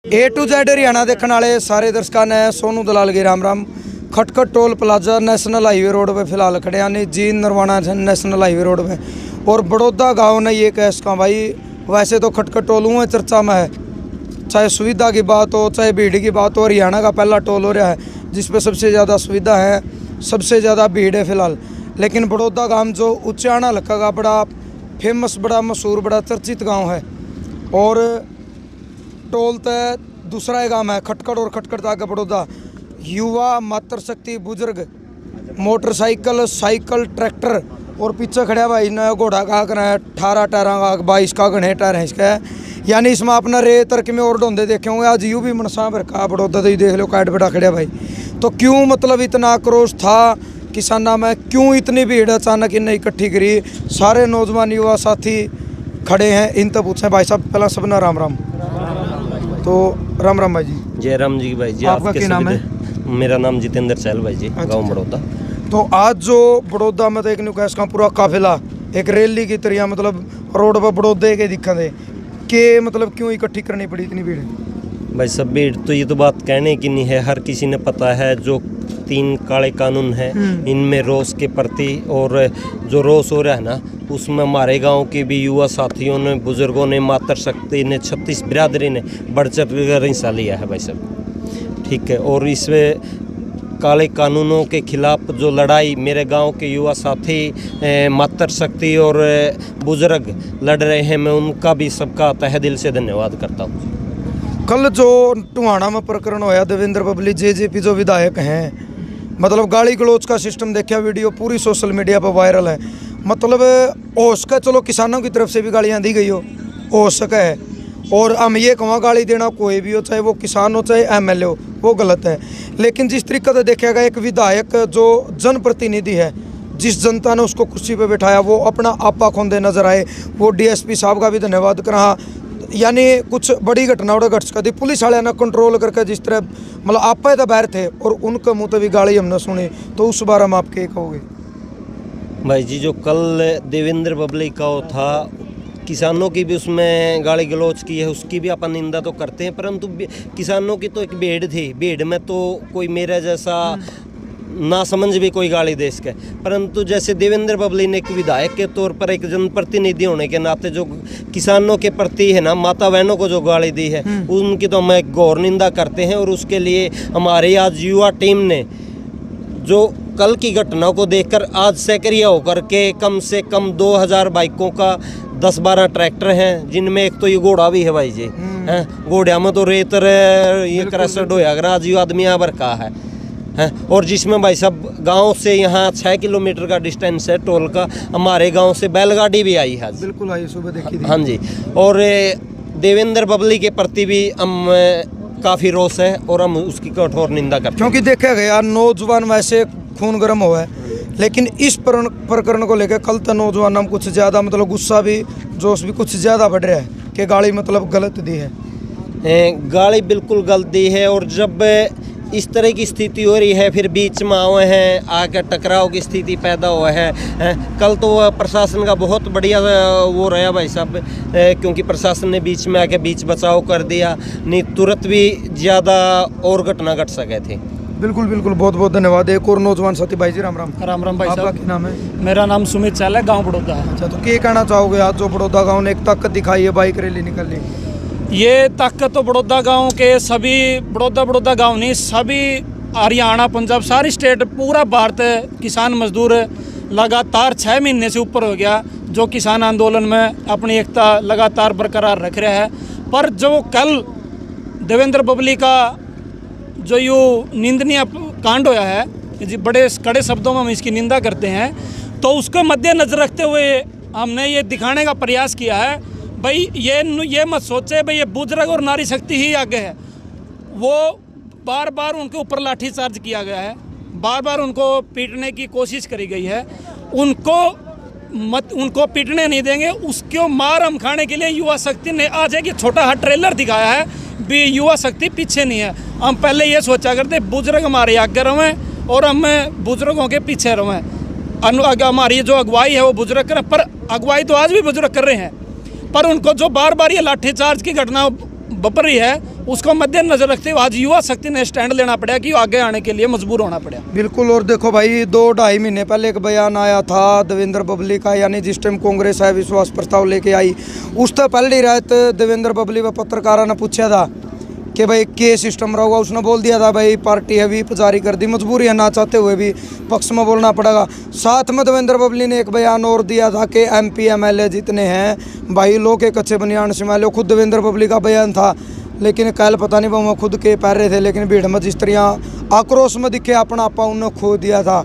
A to Z Haryana देखने वाले सारे दर्शकों ने सोनू दलाल के राम राम। खटखट toll plaza national highway road पे फिलहाल खड़े हैं, जी नरवाना नेशनल हाईवे रोड पे। और बड़ौदा गांव ने ये कह सका भाई, वैसे तो खटखट टोल हुआ चर्चा में है, चाहे सुविधा की बात हो चाहे भीड़ की बात हो। हरियाणा का पहला टोल हो रहा है जिसपे सबसे ज़्यादा सुविधा है, सबसे ज़्यादा भीड़ है फिलहाल। लेकिन बड़ौदा गांव जो उच्चाणा हल्का का बड़ा फेमस, बड़ा मशहूर, बड़ा चर्चित गाँव है। और टोल तय दूसरा ही गांव है खटखट, और खटखट आगे बड़ौदा। युवा, मातृशक्ति, बुजुर्ग, मोटरसाइकिल, साइकिल, ट्रैक्टर और पीछे खड़ा भाई नया घोड़ा का आकर 18 टायरा का 22 का घने टायर है इसका। यानी इसमें अपना रे तर्क में और ढोंदे देखे होंगे। आज यू भी मनसा भर का बड़ौदा तो देख लो काट बेटा खड़ा भाई। तो क्यों मतलब इतना आक्रोश था किसाना में, क्यों इतनी भीड़ अचानक इन्हें इकट्ठी करी? सारे नौजवान युवा साथी खड़े हैं, इन तक पूछे भाई साहब। पहला सबना राम राम। तो राम राम भाई जी। जय राम जी भाई जी। आपका क्या नाम है? मेरा नाम जितेंद्र चहल भाई जी, गांव बड़ौदा। तो आज जो बड़ौदा में तो एक न्यूकैश का पूरा काफिला एक रैली की तरह मतलब रोड पर बड़ौदे के दिखा दे कि मतलब क्यों इकट्ठी करनी पड़ी इतनी भीड़? भाई सब भीड़ तो ये तो बात कहने की नहीं है, हर किसी ने पता है। जो 3 काले कानून हैं इनमें रोष के प्रति, और जो रोष हो रहा है ना उसमें हमारे गांव के भी युवा साथियों ने, बुजुर्गों ने, मातृशक्ति ने, 36 बिरादरी ने बढ़ चढ़ कर हिस्सा लिया है भाई सब, ठीक है। और इसमें काले कानूनों के खिलाफ जो लड़ाई मेरे गांव के युवा साथी, मातृशक्ति और बुजुर्ग लड़ रहे हैं, मैं उनका भी सबका तहे दिल से धन्यवाद करता हूँ। कल जो टुहाना में प्रकरण होया, देवेंद्र बबली जेजेपी जो विधायक हैं, मतलब गाली गलोच का सिस्टम देखा, वीडियो पूरी सोशल मीडिया पर वायरल है। मतलब हो सके चलो किसानों की तरफ से भी गालियाँ दी गई हो सके है। और हम ये कहूँ गाली देना कोई भी हो, चाहे वो किसान हो चाहे एमएलए हो, वो गलत है। लेकिन जिस तरीके से देखा गया, एक विधायक जो जनप्रतिनिधि है, जिस जनता ने उसको कुर्सी पे बैठाया, वो अपना आपा खोंदे नजर आए। वो डीएसपी साहब का भी धन्यवाद करा। यानी कुछ बड़ी घटना और घट सकती, पुलिस वाले ने कंट्रोल करके जिस तरह मतलब आप तो बाहर थे और उनके मुँह तो भी गाली हमने सुनी, तो उस बारे में आप क्या कहोगे? भाई जी जो कल देवेंद्र बबली का वो था, किसानों की भी उसमें गाली गलौज की है, उसकी भी अपन निंदा तो करते हैं, परंतु किसानों की तो एक भीड़ थी, भीड़ में तो कोई मेरा जैसा ना समझ भी कोई गाली दे सके। परंतु जैसे देवेंद्र बबली ने एक विधायक के तौर पर, एक जनप्रतिनिधि होने के नाते जो किसानों के प्रति है ना, माता बहनों को जो गाली दी है, उनकी तो हम घोर निंदा करते हैं। और उसके लिए हमारी आज युवा टीम ने जो कल की घटना को देखकर आज सक्रिय होकर के कम से कम 2000 बाइकों का 10-12 ट्रैक्टर हैं, जिनमें एक तो ये घोड़ा भी है भाई जी, हैं घोड़िया में तो रेतर ये क्रसड होया अगर आज ये आदमी यहाँ पर का है। और जिसमें भाई साहब गांव से यहाँ 6 किलोमीटर का डिस्टेंस है टोल का, हमारे गांव से बैलगाड़ी भी आई है। बिल्कुल आई, सुबह देखी थी। हाँ जी। और देवेंद्र बबली के प्रति भी हम काफ़ी रोष है और हम उसकी कठोर निंदा करते हैं, क्योंकि देखा गया नौजवान वैसे खून गर्म हुआ है, लेकिन इस प्रकरण को लेकर कल तो नौजवान हम कुछ ज़्यादा मतलब गुस्सा भी, जोश भी कुछ ज़्यादा बढ़ रहा है कि गाली मतलब गलत दी है। गाली बिल्कुल गलत दी है। और जब इस तरह की स्थिति हो रही है, फिर बीच में आए हैं, आकर टकराव की स्थिति पैदा हुआ है। कल तो प्रशासन का बहुत बढ़िया वो रहा भाई साहब, क्योंकि प्रशासन ने बीच में आके बीच बचाव कर दिया, नहीं तुरंत भी ज़्यादा और घटना घट सके थे। बिल्कुल बिल्कुल, बहुत बहुत धन्यवाद। एक और नौजवान साथी भाई जी, राम राम। राम राम भाई आपका साहब। क्या नाम है? मेरा नाम सुमित चहल है, गांव बड़ौदा। अच्छा, तो क्या कहना चाहोगे आज जो बड़ौदा गांव ने एक ताकत दिखाई है, बाइक रैली निकल ली? ये ताकत तो बड़ौदा गांव के सभी, बड़ौदा गांव नहीं, सभी हरियाणा, पंजाब, सारी स्टेट, पूरा भारत किसान मजदूर लगातार 6 महीने से ऊपर हो गया जो किसान आंदोलन में अपनी एकता लगातार बरकरार रख रहा है। पर जो कल देवेंद्र बबली का जो यू निंदनीय कांड होया है, जी बड़े कड़े शब्दों में हम इसकी निंदा करते हैं, तो उसको मद्देनजर रखते हुए हमने ये दिखाने का प्रयास किया है भाई ये मत सोचे भाई ये बुजुर्ग और नारी शक्ति ही आगे है। वो बार बार उनके ऊपर लाठीचार्ज किया गया है, बार बार उनको पीटने की कोशिश करी गई है। उनको पीटने नहीं देंगे, उसको मार हम खाने के लिए युवा शक्ति ने आज एक छोटा सा ट्रेलर दिखाया है भी, युवा शक्ति पीछे नहीं है। हम पहले ये सोचा करते बुजुर्ग हमारे आगे रहें और हम बुजुर्गों के पीछे रहें, हमारी जो अगुवाई है वो बुजुर्ग करें, पर अगुवाई तो आज भी बुजुर्ग कर रहे हैं। पर उनको जो बार बार ये लाठीचार्ज की घटना बपर रही है, उसको मद्देनजर रखते हुए आज युवा शक्ति ने स्टैंड लेना पड़ा कि आगे आने के लिए मजबूर होना पड़ा। बिल्कुल। और देखो भाई 2-2.5 महीने पहले एक बयान आया था देवेंद्र बबली का, यानी जिस टाइम कांग्रेस है विश्वास प्रस्ताव लेके आई, उस तो पहली रात देवेंद्र बबली व पत्रकारों ने पूछा था कि भाई के सिस्टम रहेगा। उसने बोल दिया था भाई पार्टी है व्हीप जारी कर दी, मजबूरी है, ना चाहते हुए भी पक्ष में बोलना पड़ेगा। साथ में देवेंद्र बबली ने एक बयान और दिया था कि MP MLA जितने हैं भाई लोग के कच्चे बनियान से मान लो, खुद देवेंद्र बबली का बयान था। लेकिन कल पता नहीं वो खुद के पैर रहे थे, लेकिन भीड़ में जिस तरह आक्रोश में दिखे अपना आपा उन्होंने खो दिया था,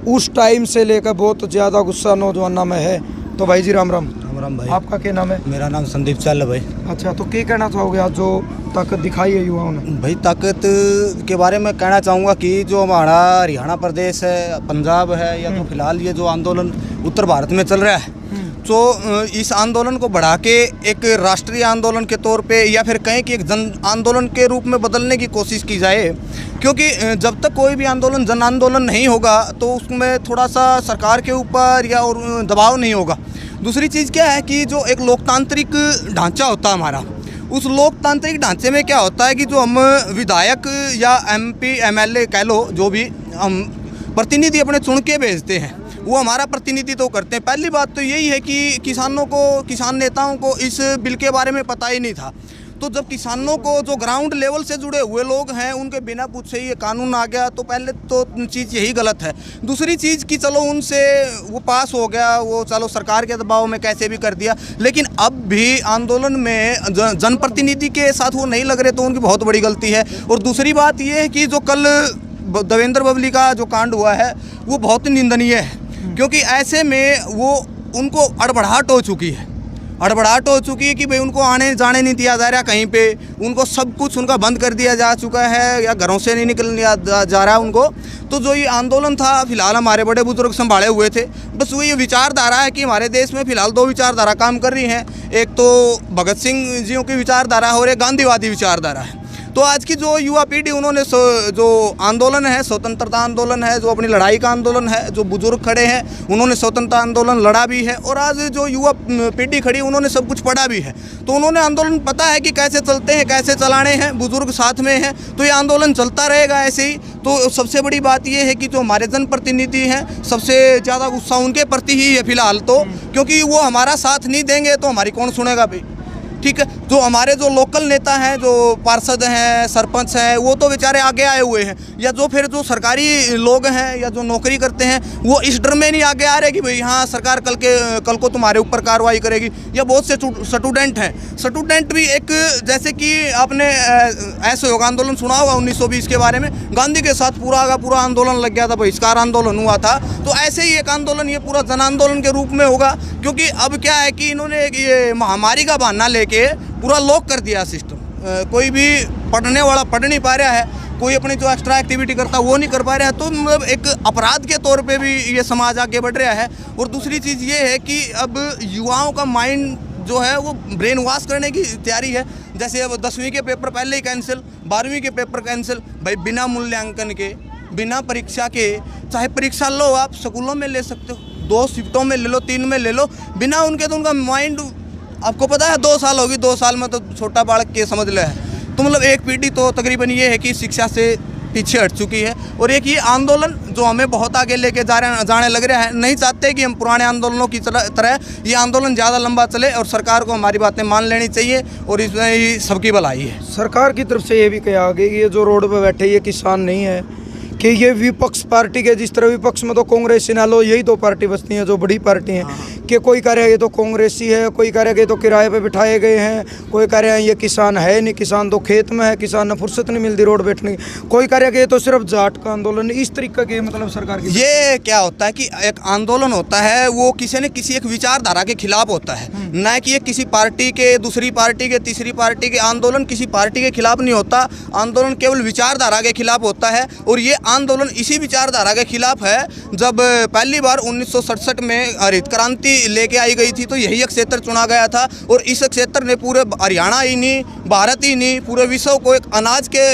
उस टाइम से लेकर बहुत ज़्यादा गुस्सा नौजवानों में है। तो भाई जी राम राम। राम भाई। आपका क्या नाम है? मेरा नाम संदीप चाल है भाई। अच्छा, तो क्या कहना चाहोगे आज जो ताकत दिखाई है युवाओं ने? भाई ताकत के बारे में कहना चाहूँगा कि जो हमारा हरियाणा प्रदेश है, पंजाब है, या तो फिलहाल ये जो आंदोलन उत्तर भारत में चल रहा है, तो इस आंदोलन को बढ़ा के एक राष्ट्रीय आंदोलन के तौर पे या फिर कहें कि एक जन आंदोलन के रूप में बदलने की कोशिश की जाए। क्योंकि जब तक कोई भी आंदोलन जन आंदोलन नहीं होगा तो उसमें थोड़ा सा सरकार के ऊपर या और दबाव नहीं होगा। दूसरी चीज़ क्या है कि जो एक लोकतांत्रिक ढांचा होता है हमारा, उस लोकतांत्रिक ढांचे में क्या होता है कि जो हम विधायक या MP MLA कह लो, जो भी हम प्रतिनिधि अपने चुन के भेजते हैं, वो हमारा प्रतिनिधित्व करते हैं। पहली बात तो यही है कि किसान नेताओं को इस बिल के बारे में पता ही नहीं था। तो जब किसानों को जो ग्राउंड लेवल से जुड़े हुए लोग हैं उनके बिना पूछे ये कानून आ गया, तो पहले तो चीज़ यही गलत है। दूसरी चीज़ कि चलो उनसे वो पास हो गया, वो चलो सरकार के दबाव में कैसे भी कर दिया, लेकिन अब भी आंदोलन में जनप्रतिनिधि के साथ वो नहीं लग रहे, तो उनकी बहुत बड़ी गलती है। और दूसरी बात ये है कि जो कल देवेंद्र बबली का जो कांड हुआ है वो बहुत निंदनीय है, क्योंकि ऐसे में वो उनको अड़बड़ाहट हो चुकी है। कि भाई उनको आने जाने नहीं दिया जा रहा कहीं पे, उनको सब कुछ उनका बंद कर दिया जा चुका है, या घरों से नहीं निकलने जा रहा उनको। तो जो ये आंदोलन था, फिलहाल हमारे बड़े बुजुर्ग संभाले हुए थे। बस वो ये विचारधारा है कि हमारे देश में फिलहाल 2 विचारधारा काम कर रही हैं, एक तो भगत सिंह जियों की विचारधारा और एक गांधीवादी विचारधारा है। तो आज की जो युवा पीढ़ी, उन्होंने जो आंदोलन है, स्वतंत्रता आंदोलन है, जो अपनी लड़ाई का आंदोलन है, जो बुजुर्ग खड़े हैं उन्होंने स्वतंत्रता आंदोलन लड़ा भी है, और आज जो युवा पीढ़ी खड़ी उन्होंने सब कुछ पढ़ा भी है। तो उन्होंने आंदोलन पता है कि कैसे चलते हैं, कैसे चलाने हैं, बुजुर्ग साथ में हैं, तो ये आंदोलन चलता रहेगा ऐसे ही। तो सबसे बड़ी बात ये है कि जो हमारे जनप्रतिनिधि हैं, सबसे ज़्यादा गुस्सा उनके प्रति ही है फिलहाल तो, क्योंकि वो हमारा साथ नहीं देंगे तो हमारी कौन सुनेगा भाई। ठीक है, जो हमारे जो लोकल नेता हैं, जो पार्षद हैं, सरपंच हैं, वो तो बेचारे आगे आए हुए हैं, या जो फिर जो सरकारी लोग हैं या जो नौकरी करते हैं, वो इस डर में नहीं आगे आ रहे कि भाई हाँ सरकार कल को तुम्हारे ऊपर कार्रवाई करेगी। या बहुत से स्टूडेंट हैं, स्टूडेंट भी एक, जैसे कि आपने असहयोग आंदोलन सुना होगा 1920 के बारे में, गांधी के साथ पूरा का पूरा आंदोलन लग गया था, बहिष्कार आंदोलन हुआ था। तो ऐसे ही एक आंदोलन ये पूरा जन आंदोलन के रूप में होगा, क्योंकि अब क्या है कि इन्होंने ये महामारी का बहाना लेके पूरा लॉक कर दिया सिस्टम। कोई भी पढ़ने वाला पढ़ नहीं पा रहा है, कोई अपनी जो एक्स्ट्रा एक्टिविटी करता वो नहीं कर पा रहा है। तो मतलब एक अपराध के तौर पे भी ये समाज आगे बढ़ रहा है। और दूसरी चीज़ ये है कि अब युवाओं का माइंड जो है वो ब्रेन वॉश करने की तैयारी है। जैसे अब 10वीं के पेपर पहले ही कैंसिल, 12वीं के पेपर कैंसिल, भाई बिना मूल्यांकन के, बिना परीक्षा के, चाहे परीक्षा लो आप स्कूलों में ले सकते हो, 2 शिफ्टों में ले लो, 3 में ले लो, बिना उनके तो उनका माइंड, आपको पता है 2 साल होगी, 2 साल में तो छोटा बालक के समझ ले है। तो मतलब एक पीढ़ी तो तकरीबन ये है कि शिक्षा से पीछे हट चुकी है। और एक ये आंदोलन जो हमें बहुत आगे लेके जाने लग रहा है, नहीं चाहते कि हम पुराने आंदोलनों की तरह ये आंदोलन ज़्यादा लंबा चले, और सरकार को हमारी बातें मान लेनी चाहिए, और इसमें ही सबकी भलाई है। सरकार की तरफ से ये भी कहा गया कि ये जो रोड पे बैठे ये किसान नहीं है, कि ये विपक्ष पार्टी के, जिस तरह विपक्ष में तो कांग्रेस ना लो, यही 2 पार्टी बचती हैं जो बड़ी पार्टी हैं, कि कोई कह रहा है ये तो कांग्रेसी है, कोई कह रहा है कि तो किराए पे बिठाए गए हैं, कोई कह रहा है ये किसान है नहीं, किसान तो खेत में है, किसान ने फुर्सत नहीं मिलती रोड बैठने की, कोई कह रहा है कि ये तो सिर्फ जाट का आंदोलन। इस तरीके के मतलब सरकार की ये क्या होता है कि एक आंदोलन होता है वो किसी न किसी एक विचारधारा के खिलाफ होता है, न कि ये किसी पार्टी के, दूसरी पार्टी के, तीसरी पार्टी के। आंदोलन किसी पार्टी के खिलाफ नहीं होता, आंदोलन केवल विचारधारा के खिलाफ होता है। और ये आंदोलन इसी विचारधारा के खिलाफ है। जब पहली बार 1967 में हरित क्रांति लेके आई गई थी तो यही एक क्षेत्र चुना गया था और इस क्षेत्र ने पूरे हरियाणा ही नहीं, भारत ही नहीं, पूरे विश्व को एक अनाज के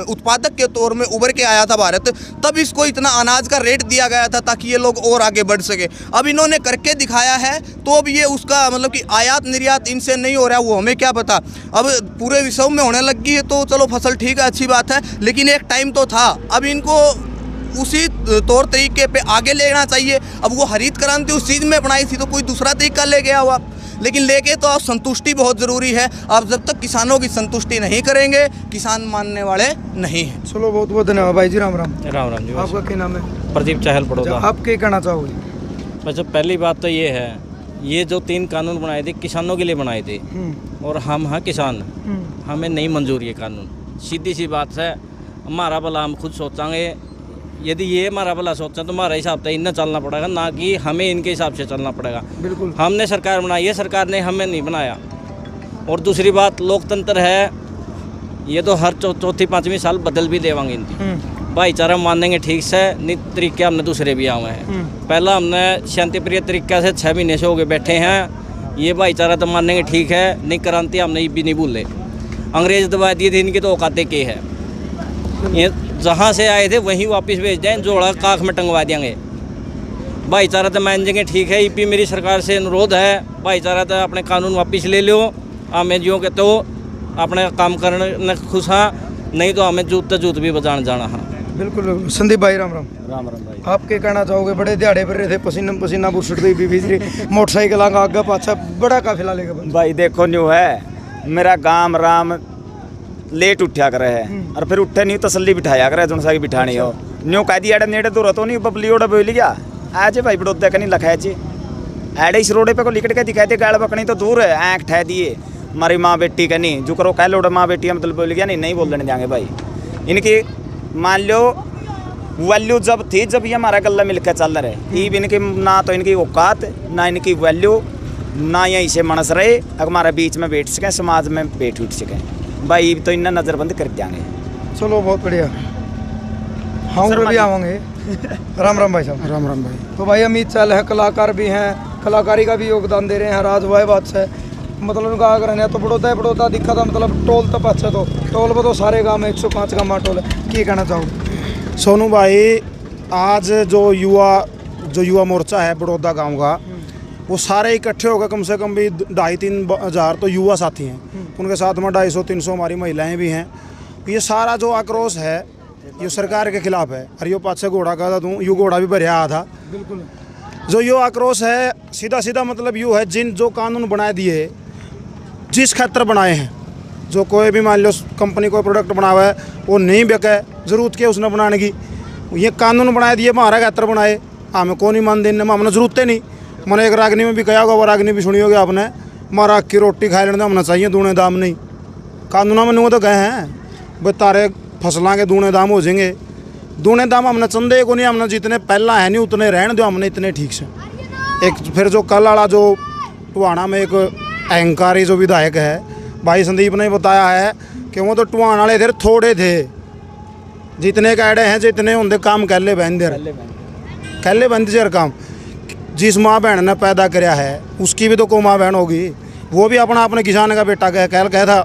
उत्पादक के तौर में उभर के आया था भारत। तब इसको इतना अनाज का रेट दिया गया था ताकि ये लोग और आगे बढ़ सके। अब इन्होंने करके दिखाया है तो अब ये उसका मतलब कि आयात निर्यात इनसे नहीं हो रहा है, वो हमें क्या पता। अब पूरे विश्व में होने लगी है तो चलो फसल ठीक है, अच्छी बात है, लेकिन एक टाइम तो था। अब इनको उसी तौर तरीके पे आगे लेना चाहिए। अब वो हरित क्रांति उस चीज़ में बनाई थी तो कोई दूसरा तरीका ले गया हो आप, लेकिन लेके तो आप संतुष्टि बहुत ज़रूरी है। आप जब तक किसानों की संतुष्टि नहीं करेंगे किसान मानने वाले नहीं हैं। चलो बहुत बहुत धन्यवाद भाई जी। राम राम। राम राम जी। आपका क्या नाम है? प्रदीप चाहल बड़ौदा। आप क्या कहना चाहोगे? वैसे पहली बात तो ये है, ये जो 3 कानून बनाए थे किसानों के लिए बनाए थे और हम हैं किसान, हमें नहीं मंजूर ये कानून। सीधी सी बात है, हमारा भला हम खुद सोचांगे। यदि ये हमारा भला सोचा तो हमारा हिसाब से इन्हें चलना पड़ेगा, ना कि हमें इनके हिसाब से चलना पड़ेगा। बिल्कुल। हमने सरकार बनाई है, सरकार ने हमें नहीं बनाया। और दूसरी बात, लोकतंत्र है, ये तो हर चौथी पाँचवीं साल बदल भी देवांगे इनकी। भाईचारा मानेंगे ठीक से, नहीं तरीके हमने दूसरे भी आए हैं। पहला हमने शांति प्रिय तरीके से 6 महीने से हो गए बैठे हैं। ये भाईचारा तो मानेंगे ठीक है, नहीं क्रांति हमने भी नहीं भूले। अंग्रेज दबा दिए थे, इनकी तो औकाते के है। ये जहाँ से आए थे वहीं वापस भेज दें, जोड़ा काख में टंगवा देंगे। भाईचारा तो मान जाएंगे ठीक है। ईपी मेरी सरकार से अनुरोध है, भाईचारा तो अपने कानून वापस ले लो। हमें जो के तो अपने काम करने खुश हाँ, नहीं तो हमें जूत भी बजाने जाना। हाँ बिल्कुल। संदीप भाई राम राम। राम राम भाई। आप क्या कहना चाहोगे? बड़े दिहाड़े पर रहे थे, पसीना पसीना बुरसट भी बीज रही, मोटरसाइकिल आगे पाछा बड़ा काफिला लेकर बंद। भाई देखो न्यू है, मेरा गांव राम लेट उठा करे है और फिर उठे नहीं तसल्ली बिठाया करे जो सा बिठानी हो। न्यू कह दिया नेड़े दूर तो नहीं बबली ओड़ा बोल गया आज भाई बड़ौदा का नहीं लखा चे एडे इस रोडे पे को लिकट के दिखाई दे गाड़ पकड़ी तो दूर है आँख ठह दिए हमारी माँ बेटी का नहीं जो करो कह लो माँ बेटी मतलब बोल गया नहीं बोलने देंगे भाई। इनकी मान लो वैल्यू जब थी जब ये हमारा गला मिलकर चल रहे, ये इनकी ना तो इनकी औकात ना इनकी वैल्यू ना यहीं से मनस रहे हमारे बीच में बैठ सकें, समाज में बैठ उठ सकें भाई, तो इन्हें नज़रबंद कर देंगे। चलो बहुत बढ़िया। हाँ भी आवेंगे। राम राम भाई साहब। राम राम भाई। तो भाई अमित चाल है, कलाकार भी हैं, कलाकारी का भी योगदान दे रहे हैं। राज भाई बात से मतलब उनका आग्रह है तो बड़ौदा दिखा था मतलब टोल तो अच्छा तो टोल पर तो सारे गाँव में 105 गाँव में टोल है। क्या कहना चाहोगे? सोनू भाई, आज जो युवा मोर्चा है बड़ौदा गांव का, वो सारे इकट्ठे होकर कम से कम भी 2,500-3 हज़ार तो युवा साथी हैं। उनके साथ में 250-300 हमारी महिलाएं भी हैं। ये सारा जो आक्रोश है ये सरकार के खिलाफ है। और यो पाँच से घोड़ा का था तू, यू घोड़ा भी भरिया था। बिल्कुल। जो यो आक्रोश है सीधा मतलब यूँ है, जिन जो कानून बनाए दिए जिस क्षेत्र बनाए हैं, जो कोई भी मान लो कंपनी कोई प्रोडक्ट बना हुआ है वो नहीं बिके, ज़रूरत क्या उसने बनाने की, ये कानून बनाए दिए हमारा क्षेत्र बनाए, हमें कौन नहीं मान देने में हमने ज़रूरत नहीं। मैंने एक रागनी में भी कहा होगा, वो रागनी भी सुनी होगी आपने, हमारा अक्की रोटी खा लेने हमने चाहिए दूने दाम नहीं। कानूनों में नहीं तो गए हैं भाई तारे फसलों के दूने दाम हो जाएंगे, दूने दाम हमने चंदे को नहीं, हमने जितने पहला है नहीं उतने रहने दो हमने इतने ठीक से। एक फिर जो कल वाला जो टुहाना में एक अहंकारी जो विधायक है भाई संदीप ने बताया है कि वो तो टुहाना वाले इधर थोड़े थे, जितने कैडे हैं जितने होंगे काम कहले बहन देर काम। जिस माँ बहन ने पैदा कराया है उसकी भी तो कोई माँ बहन होगी, वो भी अपने किसान का बेटा कह था।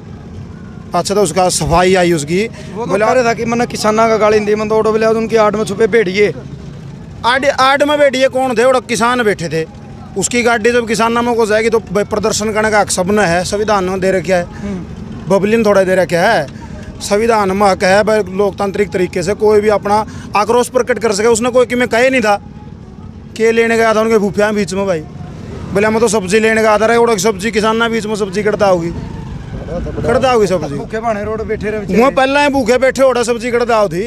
अच्छा तो उसका सफाई आई उसकी, वो तो कह रहा था कि मैंने किसाना का गाली दी, मैं बोले उनकी आड़ में छुपे बैठिए। आड़ में बैठिए कौन थे? वो किसान बैठे थे। उसकी गाड़ी जब किसाना में को जाएगी तो प्रदर्शन करने का हक सबने है, संविधान ने दे रखा है, बबली ने थोड़ा दे रखा है, संविधान में हक है भाई लोकतांत्रिक तरीके से कोई भी अपना आक्रोश प्रकट कर सके। उसने कोई कि मैं कहे नहीं था के लेने गया था उनके भूफिया बीच में भाई, बोले मैं तो सब्जी लेने गया था, उड़क सब्जी किसाना बीच में सब्जी कटता होगी सब्जी भूखे भाने रोड बैठे रहे वो पहले ही भूखे बैठे ओड़ा सब्जी कटता थी।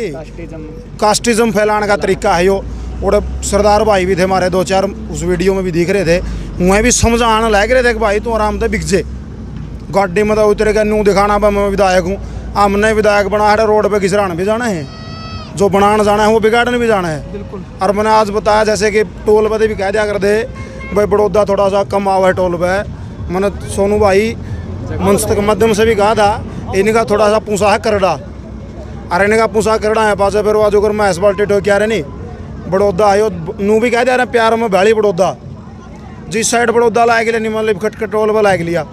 कास्टिज्म फैलाने का तरीका है यो। और सरदार भाई भी थे हमारे 2-4 उस वीडियो में भी दिख रहे थे, वहीं भी समझाने लग रहे थे कि भाई तू आराम से बिक जे गाड़ी में तो उतरे का नू दिखाना मैं विधायक हूँ, हमने विधायक बना है रोड पे घिसराने भी जाना है, जो बनाने जाना है वो बिगाड़ने भी जाना है। बिल्कुल। और मैंने आज बताया जैसे कि टोल पे भी कह दिया कर दे भाई बड़ौदा थोड़ा सा कम आवा है टोल पे। मैंने सोनू भाई मंच के माध्यम से भी कहा था इनका थोड़ा सा पूछा है करड़ा, अरे ने का पूछा करना है पासे फिर वाजो कर मैं एसबाल्टी ठो क्या रे नहीं बड़ौदा आयो नू भी कह दे रहे प्यार में भाली बड़ौदा जिस साइड बड़ौदा लाए गए नहीं मतलब खटखट टोल पर लाए लिया।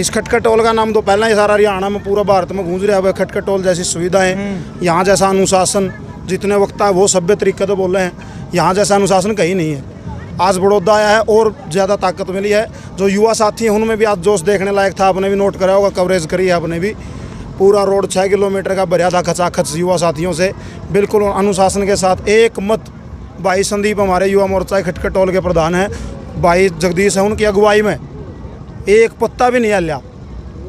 इस खटखट टोल का नाम तो पहला ही सारा हरियाणा में पूरा भारत में गूंज रहा है। खटखट टोल जैसी सुविधाएं, यहाँ जैसा अनुशासन जितने वक्त है वो सभ्य तरीके तो बोल रहे हैं, यहाँ जैसा अनुशासन कहीं नहीं है। आज बड़ौदा आया है और ज़्यादा ताकत मिली है। जो युवा साथी हैं उनमें भी आज जोश देखने लायक था, आपने भी नोट करा होगा, कवरेज करी है आपने भी। पूरा रोड 6 किलोमीटर का भरा था खचाखच युवा साथियों से, बिल्कुल अनुशासन के साथ। एक मत भाई संदीप हमारे युवा मोर्चा खटखट टोल के प्रधान हैं, भाई जगदीश है, उनकी अगुवाई में एक पत्ता भी नहीं हल्ला।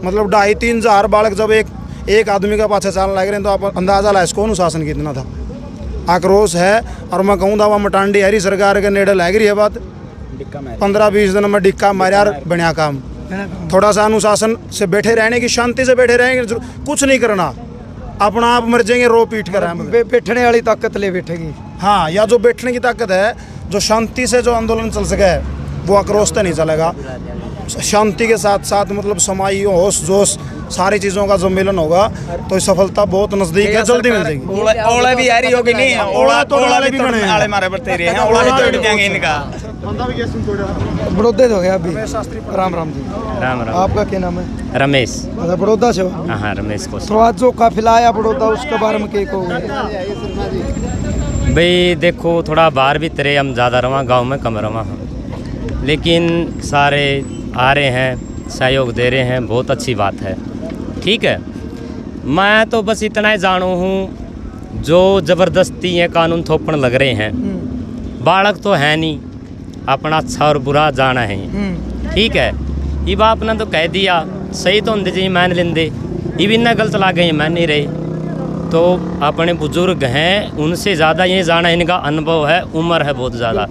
मतलब 2,5-3 हज़ार बालक जब एक आदमी का पाछे चालने लग रहे हैं तो आप अंदाज़ा ला इसको अनुशासन कितना था, आक्रोश है। और मैं कहूँ वहाँ मटांडी हरी सरकार के नेड़े लग रही है बात, 15-20 दिन में डिक्का मारा बढ़िया काम। थोड़ा सा अनुशासन से बैठे रहने की, शांति से बैठे रहेंगे, कुछ नहीं करना, अपना आप मर जाएंगे रो पीट कर। बैठने वाली ताकत ले बैठेगी। हाँ, या जो बैठने की ताकत है, जो शांति से जो आंदोलन चल सके वो आक्रोश तो नहीं चलेगा। शांति के साथ साथ मतलब समाई होश जोश सारी चीज़ों का जो मिलन होगा तो सफलता बहुत नज़दीक है, जल्दी मिल जाएगी। ओला भी आ रही होगी नहीं, ओला भी बने आले मारे बढ़ते रहे हैं, ओला भी तोड़ जाएंगे इनका। बड़ौदे हो गया अभी। राम राम जी। राम राम। आपका क्या नाम है? रमेश। अच्छा, बड़ौदा से हो? हाँ रमेश को। तो आज जो काफिला आया बड़ौदा उसके बारे में क्या कहोगे? भाई देखो, थोड़ा बाहर भी तेरे हम ज़्यादा रवा, गांव में कम रवा, लेकिन सारे आ रहे हैं, सहयोग दे रहे हैं, बहुत अच्छी बात है। ठीक है, मैं तो बस इतना ही जानू हूँ, जो ज़बरदस्ती ये कानून थोपण लग रहे हैं, बालक तो है नहीं, अपना अच्छा और बुरा जाना है। ठीक है, ये बाप ने तो कह दिया, सही तो होंगे जी मान लेंदे, ये भी इतना गलत ला गए मान नहीं रहे। तो अपने बुजुर्ग हैं, उनसे ज़्यादा ये जाना, इनका अनुभव है, उम्र है बहुत ज़्यादा।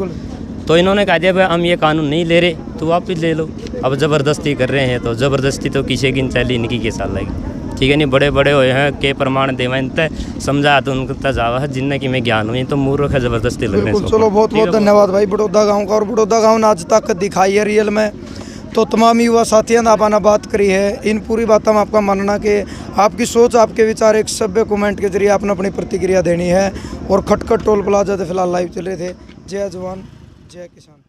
तो इन्होंने कहा दिया भाई हम ये कानून नहीं ले रहे तो वापिस ले लो। अब ज़बरदस्ती कर रहे हैं तो ज़बरदस्ती तो किसी की चली इनकी के साथ लगी। ठीक है, नहीं बड़े बड़े हुए हैं के प्रमाण देवन तय समझा तो उनको तजावा है, जिनने की मैं ज्ञान हुई तो मूर्ख है, ज़बरदस्ती लग रहे हैं। चलो बहुत बहुत धन्यवाद भाई बड़ौदा गाँव का। और बड़ौदा गाँव ने आज तक दिखाई है रियल में, तो तमाम युवा साथियों ने आपने बात करी है। इन पूरी बातों में आपका मानना कि आपकी सोच, आपके विचार एक सभ्य कमेंट के जरिए आपने अपनी प्रतिक्रिया देनी है। और खटखट टोल प्लाजा से फिलहाल लाइव चल रहे थे। जय जवान जय किसान।